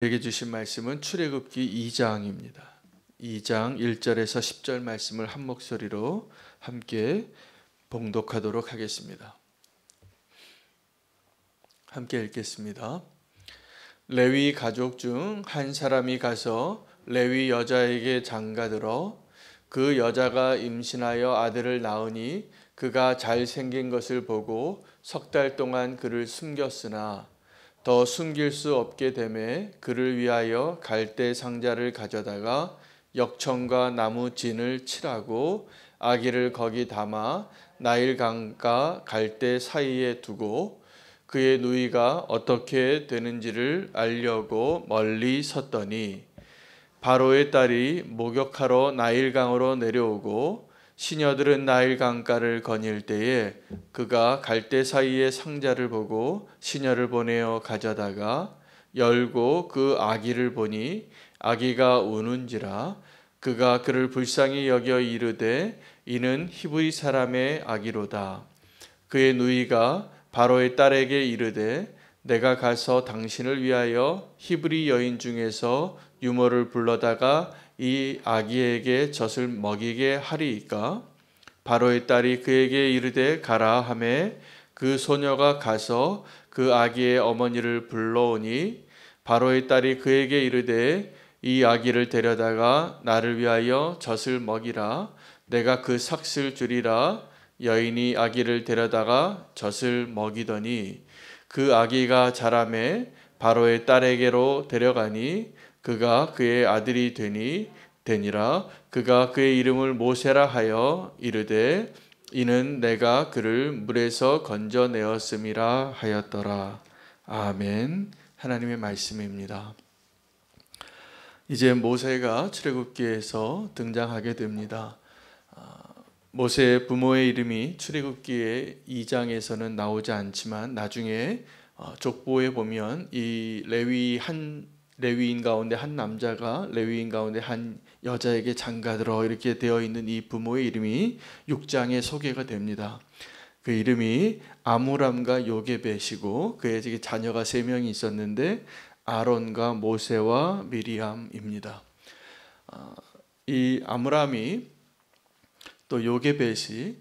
우리에게 주신 말씀은 출애굽기 2장입니다. 2장 1절에서 10절 말씀을 한 목소리로 함께 봉독하도록 하겠습니다. 함께 읽겠습니다. 레위 가족 중 한 사람이 가서 레위 여자에게 장가들어 그 여자가 임신하여 아들을 낳으니 그가 잘생긴 것을 보고 석 달 동안 그를 숨겼으나 더 숨길 수 없게 되매 그를 위하여 갈대 상자를 가져다가 역청과 나무 진을 칠하고 아기를 거기 담아 나일 강과 갈대 사이에 두고 그의 누이가 어떻게 되는지를 알려고 멀리 섰더니 바로의 딸이 목욕하러 나일강으로 내려오고 시녀들은 나일강가를 거닐 때에 그가 갈대 사이의 상자를 보고 시녀를 보내어 가져다가 열고 그 아기를 보니 아기가 우는지라 그가 그를 불쌍히 여겨 이르되 이는 히브리 사람의 아기로다. 그의 누이가 바로의 딸에게 이르되 내가 가서 당신을 위하여 히브리 여인 중에서 유모를 불러다가 이 아기에게 젖을 먹이게 하리이까? 바로의 딸이 그에게 이르되 가라 하매 그 소녀가 가서 그 아기의 어머니를 불러오니 바로의 딸이 그에게 이르되 이 아기를 데려다가 나를 위하여 젖을 먹이라. 내가 그 삭슬 주리라. 여인이 아기를 데려다가 젖을 먹이더니 그 아기가 자라매 바로의 딸에게로 데려가니 그가 그의 아들이 되니라. 그가 그의 이름을 모세라 하여 이르되 이는 내가 그를 물에서 건져내었음이라 하였더라. 아멘. 하나님의 말씀입니다. 이제 모세가 출애굽기에서 등장하게 됩니다. 모세의 부모의 이름이 출애굽기의 2장에서는 나오지 않지만 나중에 족보에 보면 이 레위인 가운데 한 남자가 레위인 가운데 한 여자에게 장가들어 이렇게 되어 있는 이 부모의 이름이 6장에 소개가 됩니다. 그 이름이 아므람과 요게벳이고 그의 자녀가 3명이 있었는데 아론과 모세와 미리암입니다. 이 아므람이 또 요게벳이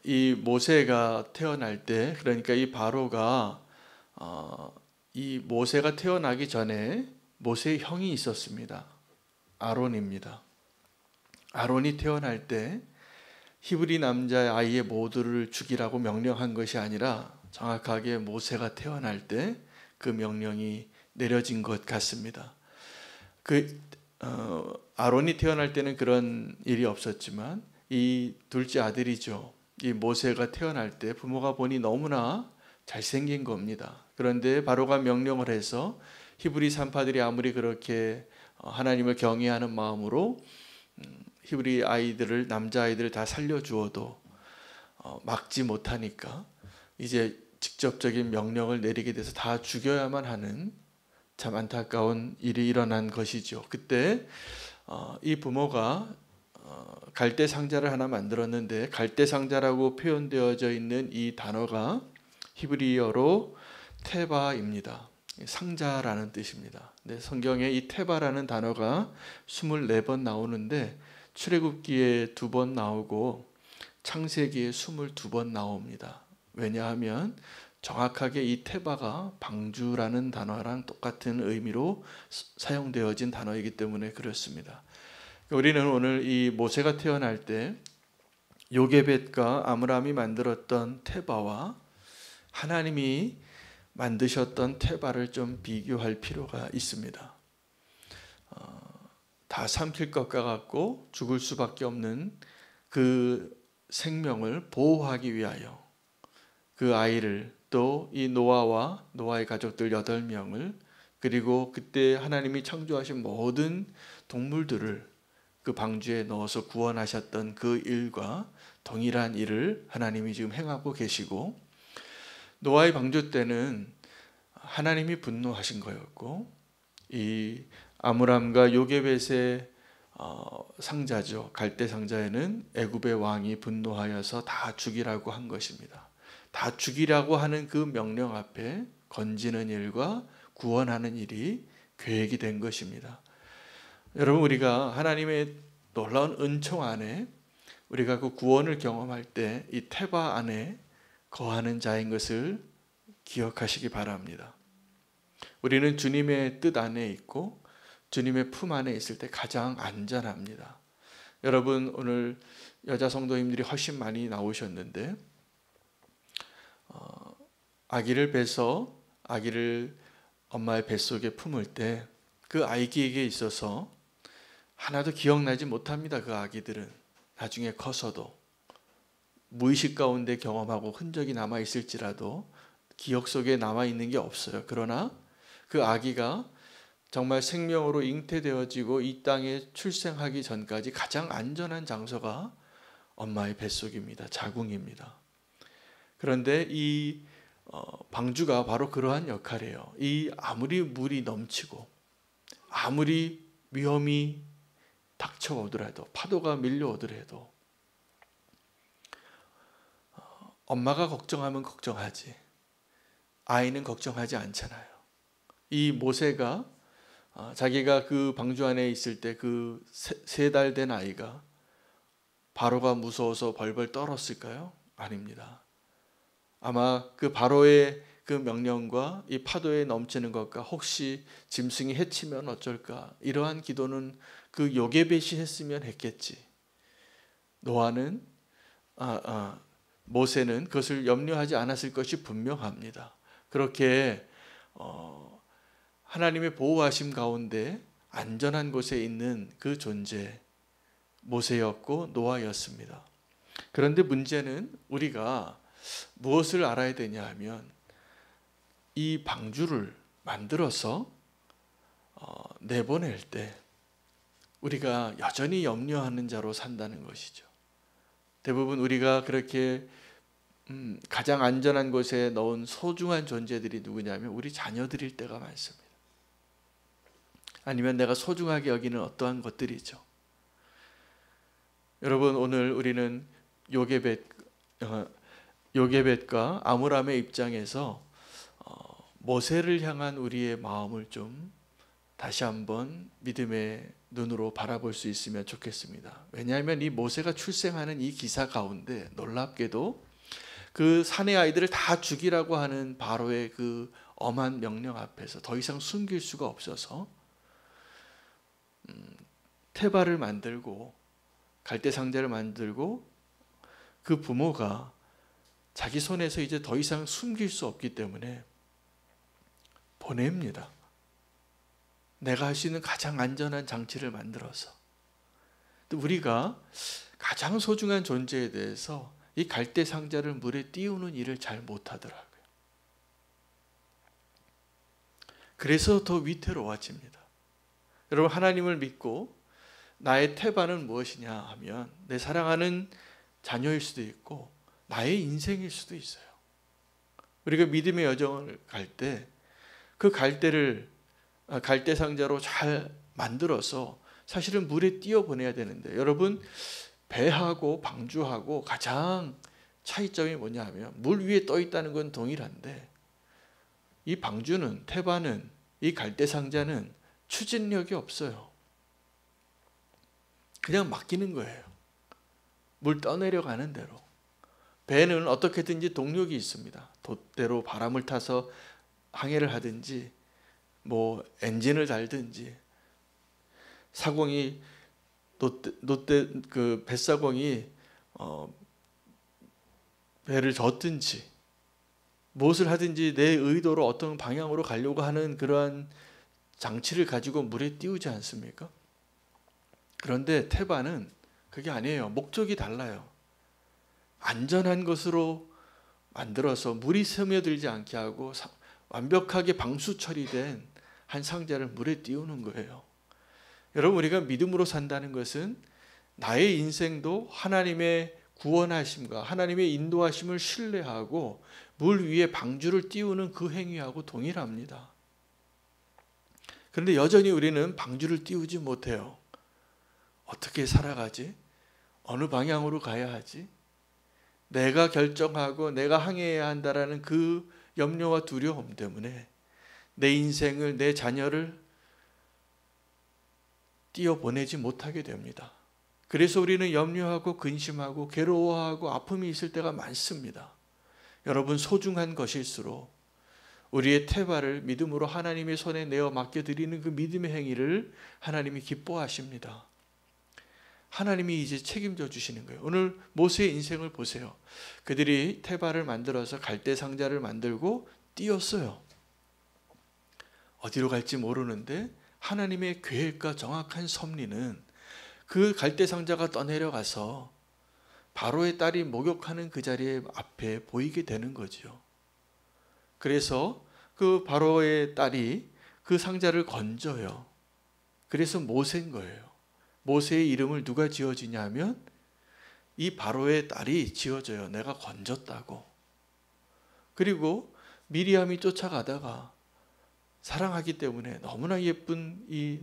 이 모세가 태어날 때, 그러니까 이 바로가 이 모세가 태어나기 전에 모세의 형이 있었습니다. 아론입니다. 아론이 태어날 때 히브리 남자의 아이의 모두를 죽이라고 명령한 것이 아니라 정확하게 모세가 태어날 때 그 명령이 내려진 것 같습니다. 아론이 태어날 때는 그런 일이 없었지만 이 둘째 아들이죠. 이 모세가 태어날 때 부모가 보니 너무나 잘생긴 겁니다. 그런데 바로가 명령을 해서 히브리 산파들이 아무리 그렇게 하나님을 경외하는 마음으로 히브리 아이들을, 남자아이들을 다 살려주어도 막지 못하니까 이제 직접적인 명령을 내리게 돼서 다 죽여야만 하는 참 안타까운 일이 일어난 것이죠. 그때 이 부모가 갈대 상자를 하나 만들었는데 갈대 상자라고 표현되어져 있는 이 단어가 히브리어로 테바입니다. 상자라는 뜻입니다. 근데 성경에 이 테바라는 단어가 24번 나오는데 출애굽기에 2번 나오고 창세기에 22번 나옵니다. 왜냐하면 정확하게 이 테바가 방주라는 단어랑 똑같은 의미로 사용되어진 단어이기 때문에 그렇습니다. 우리는 오늘 이 모세가 태어날 때 요게벳과 아므람이 만들었던 테바와 하나님이 만드셨던 테바를 좀 비교할 필요가 있습니다. 다 삼킬 것 같고 죽을 수밖에 없는 그 생명을 보호하기 위하여 그 아이를, 또 이 노아와 노아의 가족들 8명을, 그리고 그때 하나님이 창조하신 모든 동물들을 그 방주에 넣어서 구원하셨던 그 일과 동일한 일을 하나님이 지금 행하고 계시고, 노아의 방주 때는 하나님이 분노하신 거였고 이 아므람과 요게벳의 상자죠, 갈대 상자에는 애굽의 왕이 분노하여서 다 죽이라고 한 것입니다. 다 죽이라고 하는 그 명령 앞에 건지는 일과 구원하는 일이 계획이 된 것입니다. 여러분, 우리가 하나님의 놀라운 은총 안에 우리가 그 구원을 경험할 때 이 태바 안에 거하는 자인 것을 기억하시기 바랍니다. 우리는 주님의 뜻 안에 있고 주님의 품 안에 있을 때 가장 안전합니다. 여러분, 오늘 여자 성도님들이 훨씬 많이 나오셨는데 아기를 배서 아기를 엄마의 뱃속에 품을 때 그 아기에게 있어서 하나도 기억나지 못합니다. 그 아기들은 나중에 커서도 무의식 가운데 경험하고 흔적이 남아있을지라도 기억 속에 남아있는 게 없어요. 그러나 그 아기가 정말 생명으로 잉태되어지고 이 땅에 출생하기 전까지 가장 안전한 장소가 엄마의 뱃속입니다. 자궁입니다. 그런데 이 방주가 바로 그러한 역할이에요. 이 아무리 물이 넘치고 아무리 위험이 닥쳐오더라도 파도가 밀려오더라도 엄마가 걱정하면 걱정하지 아이는 걱정하지 않잖아요. 이 모세가 자기가 그 방주 안에 있을 때 그 3달 된 아이가 바로가 무서워서 벌벌 떨었을까요? 아닙니다. 아마 그 바로의 그 명령과 이 파도에 넘치는 것과 혹시 짐승이 해치면 어쩔까 이러한 기도는 그 요게벳이 했으면 했겠지. 노아는 모세는 그것을 염려하지 않았을 것이 분명합니다. 그렇게 하나님의 보호하심 가운데 안전한 곳에 있는 그 존재 모세였고 노아였습니다. 그런데 문제는 우리가 무엇을 알아야 되냐 하면 이 방주를 만들어서 내보낼 때 우리가 여전히 염려하는 자로 산다는 것이죠. 대부분 우리가 그렇게 가장 안전한 곳에 넣은 소중한 존재들이 누구냐면 우리 자녀들일 때가 많습니다. 아니면 내가 소중하게 여기는 어떠한 것들이죠. 여러분, 오늘 우리는 요게벳과 아므람의 입장에서 모세를 향한 우리의 마음을 좀 다시 한번 믿음의 눈으로 바라볼 수 있으면 좋겠습니다. 왜냐하면 이 모세가 출생하는 이 기사 가운데 놀랍게도 그 사내 아이들을 다 죽이라고 하는 바로의 그 엄한 명령 앞에서 더 이상 숨길 수가 없어서 테바를 만들고 갈대상자를 만들고 그 부모가 자기 손에서 이제 더 이상 숨길 수 없기 때문에 보냅니다. 내가 할 수 있는 가장 안전한 장치를 만들어서. 우리가 가장 소중한 존재에 대해서 이 갈대상자를 물에 띄우는 일을 잘 못하더라고요. 그래서 더 위태로워집니다. 여러분, 하나님을 믿고 나의 태반은 무엇이냐 하면 내 사랑하는 자녀일 수도 있고 나의 인생일 수도 있어요. 우리가 믿음의 여정을 갈 때 그 갈대상자로 잘 만들어서 사실은 물에 띄워보내야 되는데, 여러분, 배하고 방주하고 가장 차이점이 뭐냐 하면 물 위에 떠 있다는 건 동일한데 이 방주는, 태반은, 이 갈대상자는 추진력이 없어요. 그냥 맡기는 거예요. 물 떠내려가는 대로. 배는 어떻게든지 동력이 있습니다. 돛대로 바람을 타서 항해를 하든지 뭐 엔진을 달든지 사공이 그 뱃사공이 배를 젓든지 무엇을 하든지 내 의도로 어떤 방향으로 가려고 하는 그러한 장치를 가지고 물에 띄우지 않습니까? 그런데 태반은 그게 아니에요. 목적이 달라요. 안전한 것으로 만들어서 물이 스며들지 않게 하고 완벽하게 방수 처리된 한 상자를 물에 띄우는 거예요. 여러분, 우리가 믿음으로 산다는 것은 나의 인생도 하나님의 구원하심과 하나님의 인도하심을 신뢰하고 물 위에 방주를 띄우는 그 행위하고 동일합니다. 그런데 여전히 우리는 방주를 띄우지 못해요. 어떻게 살아가지? 어느 방향으로 가야 하지? 내가 결정하고 내가 항해해야 한다라는 그 염려와 두려움 때문에 내 인생을, 내 자녀를 띄어보내지 못하게 됩니다. 그래서 우리는 염려하고 근심하고 괴로워하고 아픔이 있을 때가 많습니다. 여러분, 소중한 것일수록 우리의 태발을 믿음으로 하나님의 손에 내어 맡겨드리는 그 믿음의 행위를 하나님이 기뻐하십니다. 하나님이 이제 책임져 주시는 거예요. 오늘 모세의 인생을 보세요. 그들이 태발을 만들어서 갈대 상자를 만들고 띄었어요. 어디로 갈지 모르는데 하나님의 계획과 정확한 섭리는 그 갈대 상자가 떠내려가서 바로의 딸이 목욕하는 그 자리에 앞에 보이게 되는 거죠. 그래서 그 바로의 딸이 그 상자를 건져요. 그래서 모세인 거예요. 모세의 이름을 누가 지어주냐 하면 이 바로의 딸이 지어져요. 내가 건졌다고. 그리고 미리암이 쫓아가다가 사랑하기 때문에 너무나 예쁜 이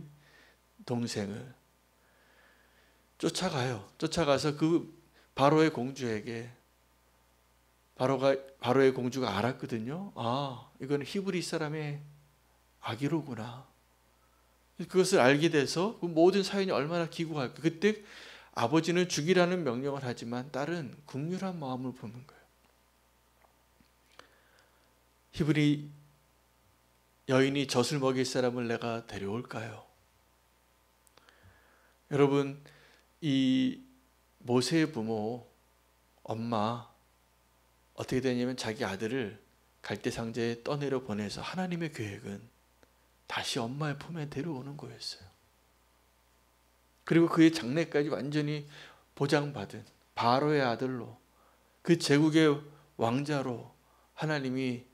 동생을 쫓아가요. 쫓아가서 그 바로의 공주에게, 바로의 공주가 알았거든요. 아, 이건 히브리 사람의 아기로구나. 그것을 알게 돼서 그 모든 사연이 얼마나 기구할까. 그때 아버지는 죽이라는 명령을 하지만 딸은 긍휼한 마음을 품는 거예요. 히브리 여인이 젖을 먹일 사람을 내가 데려올까요? 여러분, 이 모세의 부모, 엄마 어떻게 되냐면 자기 아들을 갈대 상자에 떠내려 보내서 하나님의 계획은 다시 엄마의 품에 데려오는 거였어요. 그리고 그의 장래까지 완전히 보장받은 바로의 아들로, 그 제국의 왕자로 하나님이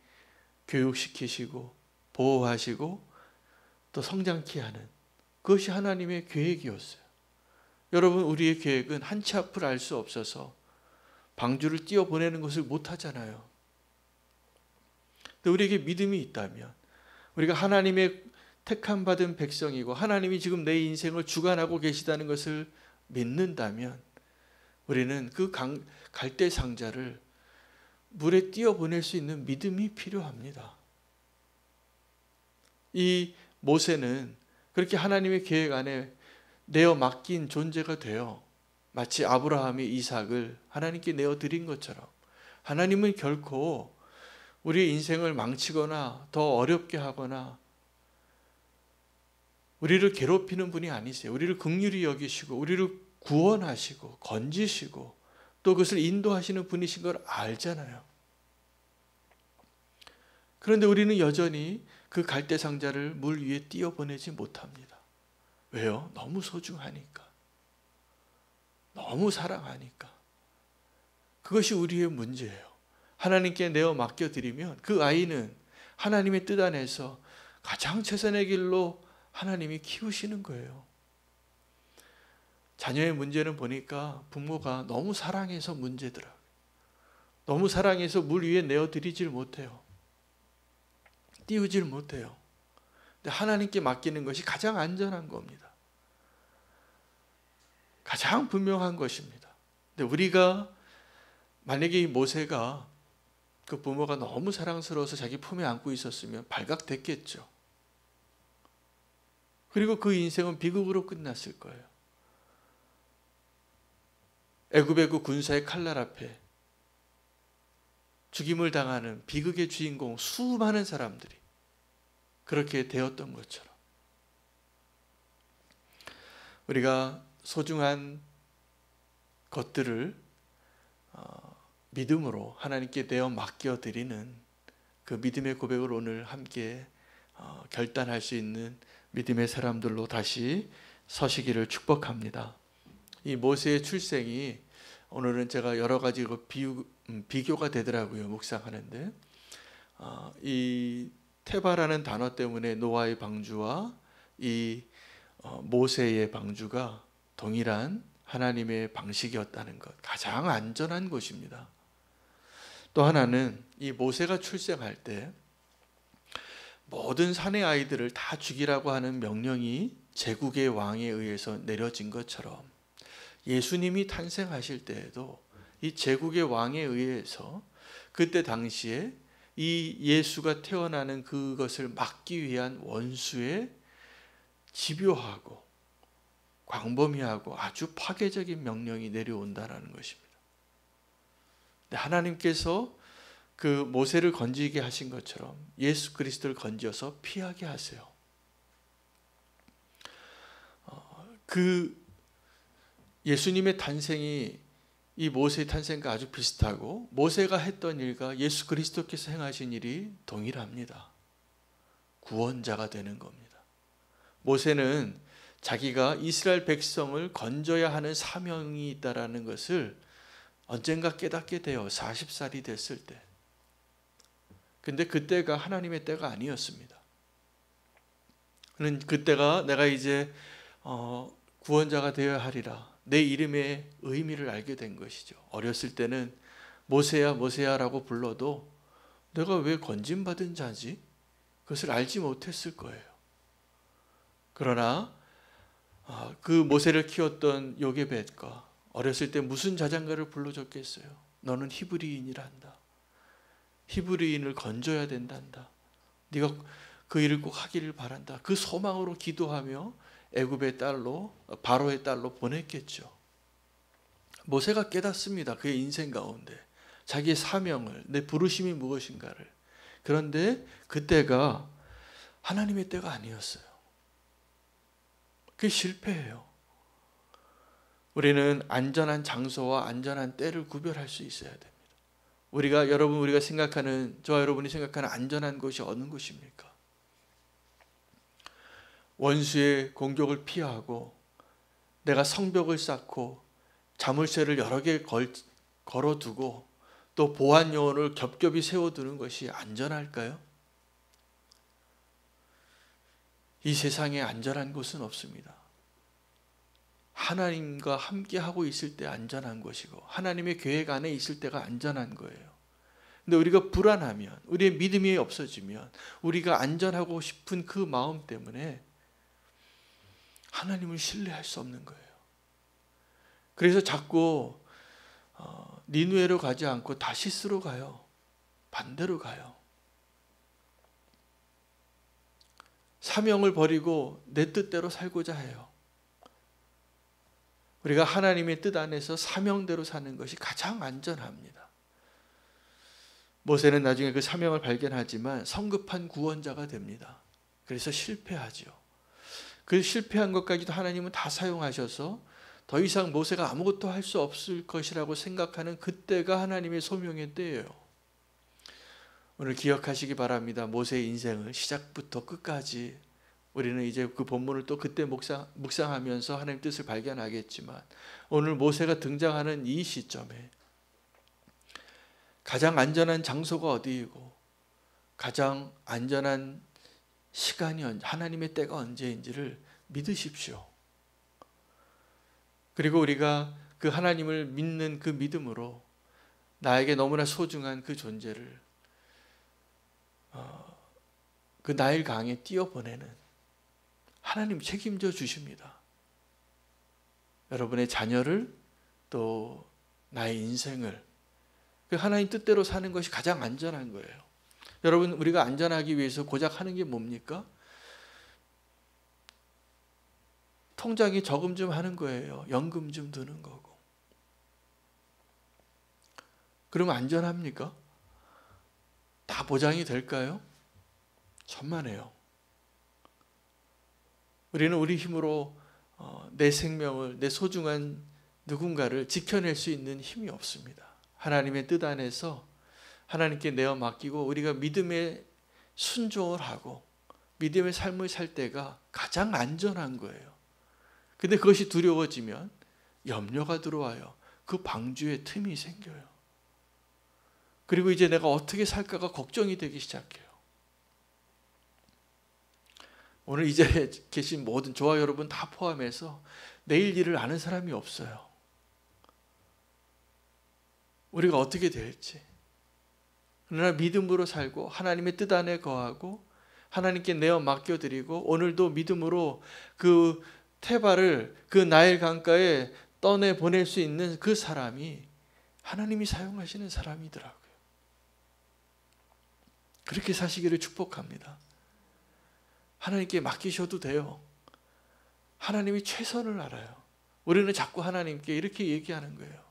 교육시키시고 보호하시고 또 성장케 하는, 그것이 하나님의 계획이었어요. 여러분, 우리의 계획은 한 치 앞을 알 수 없어서 방주를 띄어보내는 것을 못하잖아요. 근데 우리에게 믿음이 있다면, 우리가 하나님의 택함 받은 백성이고 하나님이 지금 내 인생을 주관하고 계시다는 것을 믿는다면 우리는 그 갈대 상자를 물에 띄어보낼 수 있는 믿음이 필요합니다. 이 모세는 그렇게 하나님의 계획 안에 내어 맡긴 존재가 되어 마치 아브라함이 이삭을 하나님께 내어드린 것처럼, 하나님은 결코 우리의 인생을 망치거나 더 어렵게 하거나 우리를 괴롭히는 분이 아니세요. 우리를 긍휼히 여기시고 우리를 구원하시고 건지시고 또 그것을 인도하시는 분이신 걸 알잖아요. 그런데 우리는 여전히 그 갈대 상자를 물 위에 띄어보내지 못합니다. 왜요? 너무 소중하니까. 너무 사랑하니까. 그것이 우리의 문제예요. 하나님께 내어 맡겨드리면 그 아이는 하나님의 뜻 안에서 가장 최선의 길로 하나님이 키우시는 거예요. 자녀의 문제는 보니까 부모가 너무 사랑해서 문제더라고요. 너무 사랑해서 물 위에 내어드리질 못해요. 띄우질 못해요. 근데 하나님께 맡기는 것이 가장 안전한 겁니다. 가장 분명한 것입니다. 근데 우리가 만약에 이 모세가 그 부모가 너무 사랑스러워서 자기 품에 안고 있었으면 발각됐겠죠. 그리고 그 인생은 비극으로 끝났을 거예요. 애굽의 그 군사의 칼날 앞에 죽임을 당하는 비극의 주인공 수많은 사람들이 그렇게 되었던 것처럼 우리가 소중한 것들을 믿음으로 하나님께 내어 맡겨드리는 그 믿음의 고백을 오늘 함께 결단할 수 있는 믿음의 사람들로 다시 서시기를 축복합니다. 이 모세의 출생이 오늘은 제가 여러 가지 비교가 되더라고요. 묵상하는데 이 테바라는 단어 때문에 노아의 방주와 이 모세의 방주가 동일한 하나님의 방식이었다는 것, 가장 안전한 곳입니다. 또 하나는 이 모세가 출생할 때 모든 사내 아이들을 다 죽이라고 하는 명령이 제국의 왕에 의해서 내려진 것처럼 예수님이 탄생하실 때에도 이 제국의 왕에 의해서 그때 당시에 이 예수가 태어나는 그것을 막기 위한 원수의 집요하고 광범위하고 아주 파괴적인 명령이 내려온다라는 것입니다. 하나님께서 그 모세를 건지게 하신 것처럼 예수 그리스도를 건져서 피하게 하세요. 그 예수님의 탄생이 이 모세의 탄생과 아주 비슷하고 모세가 했던 일과 예수 그리스도께서 행하신 일이 동일합니다. 구원자가 되는 겁니다. 모세는 자기가 이스라엘 백성을 건져야 하는 사명이 있다라는 것을 언젠가 깨닫게 돼요. 40살이 됐을 때. 근데 그때가 하나님의 때가 아니었습니다. 그때가 내가 이제 구원자가 되어야 하리라. 내 이름의 의미를 알게 된 것이죠. 어렸을 때는 모세야 모세야라고 불러도 내가 왜 건짐받은 자지? 그것을 알지 못했을 거예요. 그러나 그 모세를 키웠던 요게벳과 어렸을 때 무슨 자장가를 불러줬겠어요? 너는 히브리인이란다. 히브리인을 건져야 된단다. 네가 그 일을 꼭 하기를 바란다. 그 소망으로 기도하며 애굽의 딸로 바로의 딸로 보냈겠죠. 모세가 깨닫습니다. 그의 인생 가운데 자기의 사명을, 내 부르심이 무엇인가를. 그런데 그때가 하나님의 때가 아니었어요. 그게 실패예요. 우리는 안전한 장소와 안전한 때를 구별할 수 있어야 됩니다. 우리가 생각하는, 저와 여러분이 생각하는 안전한 곳이 어느 곳입니까? 원수의 공격을 피하고 내가 성벽을 쌓고 자물쇠를 여러 개 걸어두고 또 보안 요원을 겹겹이 세워두는 것이 안전할까요? 이 세상에 안전한 곳은 없습니다. 하나님과 함께하고 있을 때 안전한 것이고 하나님의 계획 안에 있을 때가 안전한 거예요. 근데 우리가 불안하면, 우리의 믿음이 없어지면, 우리가 안전하고 싶은 그 마음 때문에 하나님을 신뢰할 수 없는 거예요. 그래서 자꾸 니누에로 가지 않고 다시스로 가요. 반대로 가요. 사명을 버리고 내 뜻대로 살고자 해요. 우리가 하나님의 뜻 안에서 사명대로 사는 것이 가장 안전합니다. 모세는 나중에 그 사명을 발견하지만 성급한 구원자가 됩니다. 그래서 실패하죠. 그 실패한 것까지도 하나님은 다 사용하셔서 더 이상 모세가 아무것도 할 수 없을 것이라고 생각하는 그때가 하나님의 소명의 때예요. 오늘 기억하시기 바랍니다. 모세의 인생을 시작부터 끝까지 우리는 이제 그 본문을 또 그때 묵상하면서 하나님의 뜻을 발견하겠지만 오늘 모세가 등장하는 이 시점에 가장 안전한 장소가 어디이고 가장 안전한 시간이 하나님의 때가 언제인지를 믿으십시오. 그리고 우리가 그 하나님을 믿는 그 믿음으로 나에게 너무나 소중한 그 존재를 그 나일 강에 띄어보내는 하나님 책임져 주십니다. 여러분의 자녀를 또 나의 인생을 그 하나님 뜻대로 사는 것이 가장 안전한 거예요. 여러분, 우리가 안전하기 위해서 고작 하는 게 뭡니까? 통장에 저금 좀 하는 거예요. 연금 좀 드는 거고. 그러면 안전합니까? 다 보장이 될까요? 천만에요. 우리는 우리 힘으로 내 생명을, 내 소중한 누군가를 지켜낼 수 있는 힘이 없습니다. 하나님의 뜻 안에서 하나님께 내어 맡기고 우리가 믿음에 순종을 하고 믿음의 삶을 살 때가 가장 안전한 거예요. 근데 그것이 두려워지면 염려가 들어와요. 그 방주에 틈이 생겨요. 그리고 이제 내가 어떻게 살까가 걱정이 되기 시작해요. 오늘 이 자리에 계신 모든 저와 여러분 다 포함해서 내일 일을 아는 사람이 없어요. 우리가 어떻게 될지. 그러나 믿음으로 살고 하나님의 뜻 안에 거하고 하나님께 내어 맡겨드리고 오늘도 믿음으로 그 태바를 그 나일 강가에 떠내 보낼 수 있는 그 사람이 하나님이 사용하시는 사람이더라고요. 그렇게 사시기를 축복합니다. 하나님께 맡기셔도 돼요. 하나님이 최선을 알아요. 우리는 자꾸 하나님께 이렇게 얘기하는 거예요.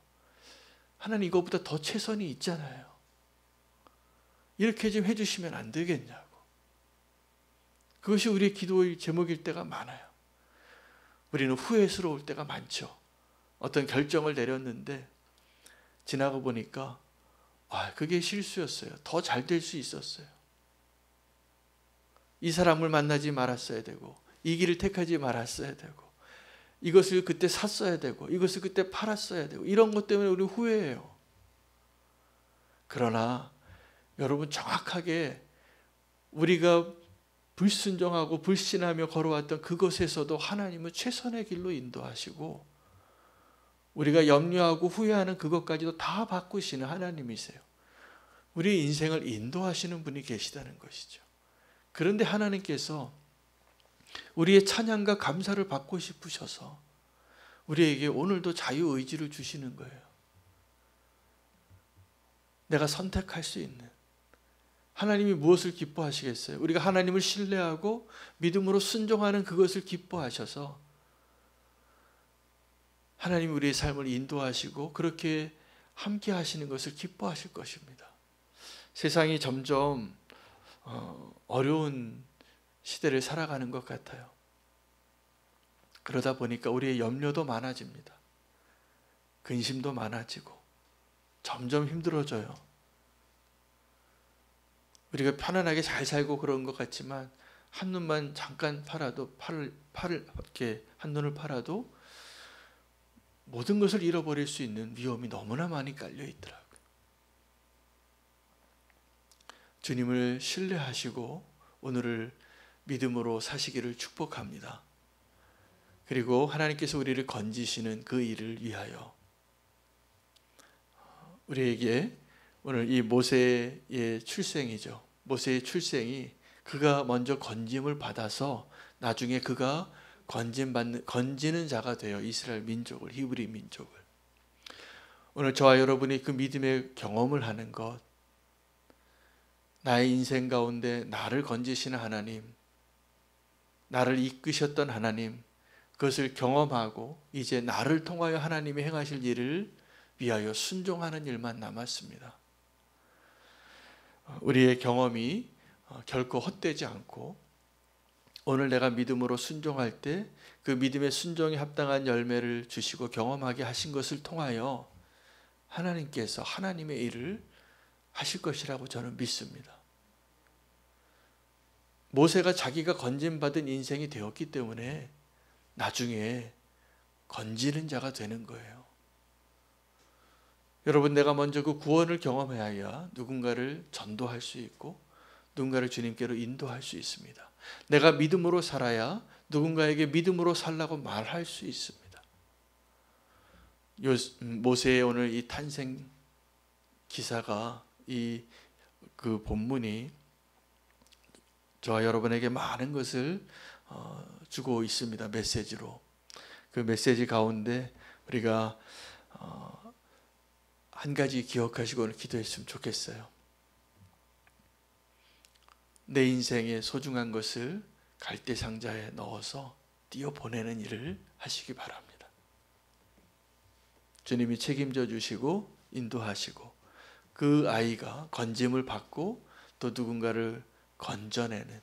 하나님 이거보다 더 최선이 있잖아요. 이렇게 좀 해주시면 안 되겠냐고. 그것이 우리의 기도의 제목일 때가 많아요. 우리는 후회스러울 때가 많죠. 어떤 결정을 내렸는데 지나고 보니까 그게 실수였어요. 더 잘 될 수 있었어요. 이 사람을 만나지 말았어야 되고, 이 길을 택하지 말았어야 되고, 이것을 그때 샀어야 되고, 이것을 그때 팔았어야 되고, 이런 것 때문에 우리 후회해요. 그러나 여러분, 정확하게 우리가 불순종하고 불신하며 걸어왔던 그것에서도 하나님은 최선의 길로 인도하시고, 우리가 염려하고 후회하는 그것까지도 다 바꾸시는 하나님이세요. 우리의 인생을 인도하시는 분이 계시다는 것이죠. 그런데 하나님께서 우리의 찬양과 감사를 받고 싶으셔서 우리에게 오늘도 자유의지를 주시는 거예요. 내가 선택할 수 있는. 하나님이 무엇을 기뻐하시겠어요? 우리가 하나님을 신뢰하고 믿음으로 순종하는 그것을 기뻐하셔서 하나님이 우리의 삶을 인도하시고 그렇게 함께 하시는 것을 기뻐하실 것입니다. 세상이 점점 어려운 시대를 살아가는 것 같아요. 그러다 보니까 우리의 염려도 많아집니다. 근심도 많아지고 점점 힘들어져요. 우리가 편안하게 잘 살고 그런 것 같지만 한눈만 잠깐 팔아도 이렇게 한눈을 팔아도 모든 것을 잃어버릴 수 있는 위험이 너무나 많이 깔려 있더라고요. 주님을 신뢰하시고 오늘을 믿음으로 사시기를 축복합니다. 그리고 하나님께서 우리를 건지시는 그 일을 위하여 우리에게 오늘 이 모세의 출생이죠. 모세의 출생이 그가 먼저 건짐을 받아서 나중에 그가 건지는 자가 되어 이스라엘 민족을, 히브리 민족을. 오늘 저와 여러분이 그 믿음의 경험을 하는 것, 나의 인생 가운데 나를 건지시는 하나님, 나를 이끄셨던 하나님, 그것을 경험하고 이제 나를 통하여 하나님이 행하실 일을 위하여 순종하는 일만 남았습니다. 우리의 경험이 결코 헛되지 않고 오늘 내가 믿음으로 순종할 때 그 믿음의 순종에 합당한 열매를 주시고 경험하게 하신 것을 통하여 하나님께서 하나님의 일을 하실 것이라고 저는 믿습니다. 모세가 자기가 건짐받은 인생이 되었기 때문에 나중에 건지는 자가 되는 거예요. 여러분, 내가 먼저 그 구원을 경험해야 누군가를 전도할 수 있고 누군가를 주님께로 인도할 수 있습니다. 내가 믿음으로 살아야 누군가에게 믿음으로 살라고 말할 수 있습니다. 모세의 오늘 이 탄생 기사가 그 본문이 저와 여러분에게 많은 것을 주고 있습니다. 메시지로. 그 메시지 가운데 우리가 한 가지 기억하시고 오늘 기도했으면 좋겠어요. 내 인생의 소중한 것을 갈대 상자에 넣어서 띄어보내는 일을 하시기 바랍니다. 주님이 책임져 주시고 인도하시고 그 아이가 건짐을 받고 또 누군가를 건져내는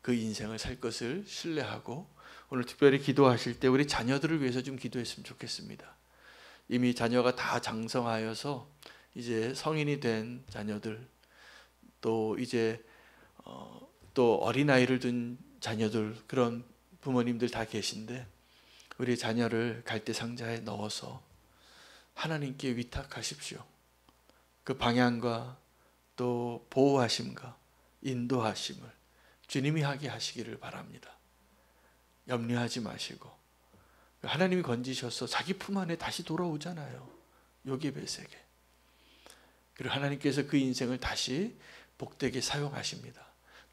그 인생을 살 것을 신뢰하고 오늘 특별히 기도하실 때 우리 자녀들을 위해서 좀 기도했으면 좋겠습니다. 이미 자녀가 다 장성하여서 이제 성인이 된 자녀들, 또 이제 또 어린아이를 둔 자녀들, 그런 부모님들 다 계신데 우리 자녀를 갈대 상자에 넣어서 하나님께 위탁하십시오. 그 방향과 또 보호하심과 인도하심을 주님이 하게 하시기를 바랍니다. 염려하지 마시고 하나님이 건지셔서 자기 품 안에 다시 돌아오잖아요. 요게벳에게. 그리고 하나님께서 그 인생을 다시 복되게 사용하십니다.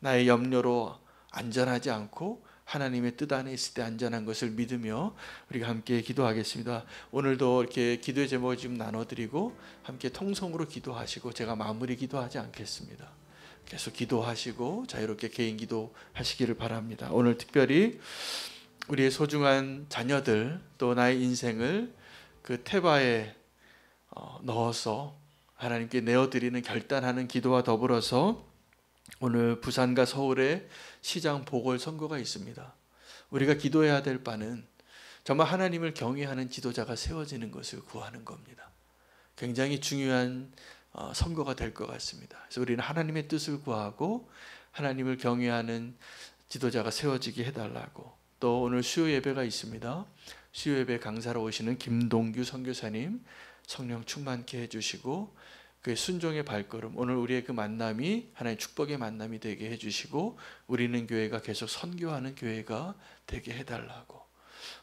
나의 염려로 안전하지 않고 하나님의 뜻 안에 있을 때 안전한 것을 믿으며 우리가 함께 기도하겠습니다. 오늘도 이렇게 기도의 제목을 좀 나눠드리고 함께 통성으로 기도하시고 제가 마무리 기도하지 않겠습니다. 계속 기도하시고 자유롭게 개인 기도하시기를 바랍니다. 오늘 특별히 우리의 소중한 자녀들 또 나의 인생을 그 태바에 넣어서 하나님께 내어드리는 결단하는 기도와 더불어서 오늘 부산과 서울에 시장 보궐선거가 있습니다. 우리가 기도해야 될 바는 정말 하나님을 경외하는 지도자가 세워지는 것을 구하는 겁니다. 굉장히 중요한 선거가 될 것 같습니다. 그래서 우리는 하나님의 뜻을 구하고 하나님을 경외하는 지도자가 세워지게 해달라고. 또 오늘 수요 예배가 있습니다. 수요 예배 강사로 오시는 김동규 선교사님 성령 충만케 해주시고 그 순종의 발걸음, 오늘 우리의 그 만남이 하나님의 축복의 만남이 되게 해주시고 우리는 교회가 계속 선교하는 교회가 되게 해달라고.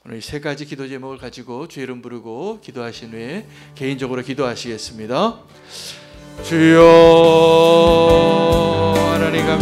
오늘 이 세 가지 기도 제목을 가지고 주의 이름 부르고 기도하신 후에 개인적으로 기도하시겠습니다. 주여 하나님 감사합니다.